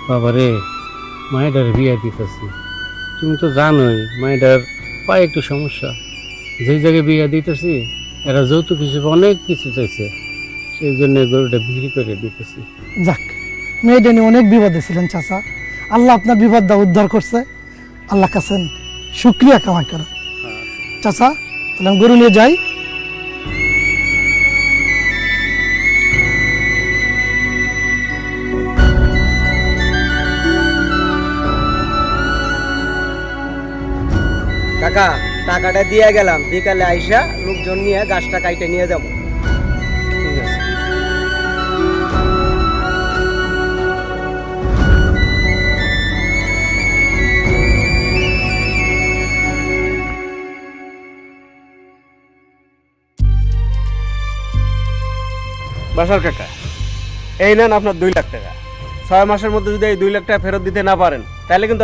বাবারে, মায়ের বিয়া দিতেছি। তুমি তো জানোই মায়ের পায়ে একটু সমস্যা। যে জায়গায় বিয়া দিতেছি এরা যৌতুক হিসেবে অনেক কিছু চাইছে, সেই জন্য গরুটা বিক্রি করে দিতেছি। যাক, মেয়েটা নিয়ে অনেক বিপদে ছিলেন চাচা। আল্লাহ আপনার বিপদটা উদ্ধার করছে। আল্লাহ কাছেন শুক্রিয়া কামাই করেন চাচা। তাহলে আমি গরু নিয়ে যাই। কাকা, টাকাটা দিয়ে গেলাম, বিকালে আইসা লোকজন নিয়ে গাছটা কাইটে নিয়ে যাব। ঠিক আছে। বাসার কাকা, এই নেন আপনার 2 লাখ টাকা। 6 মাসের মধ্যে যদি এই 2 লাখ টাকা ফেরত দিতে না পারেন তাহলে কিন্তু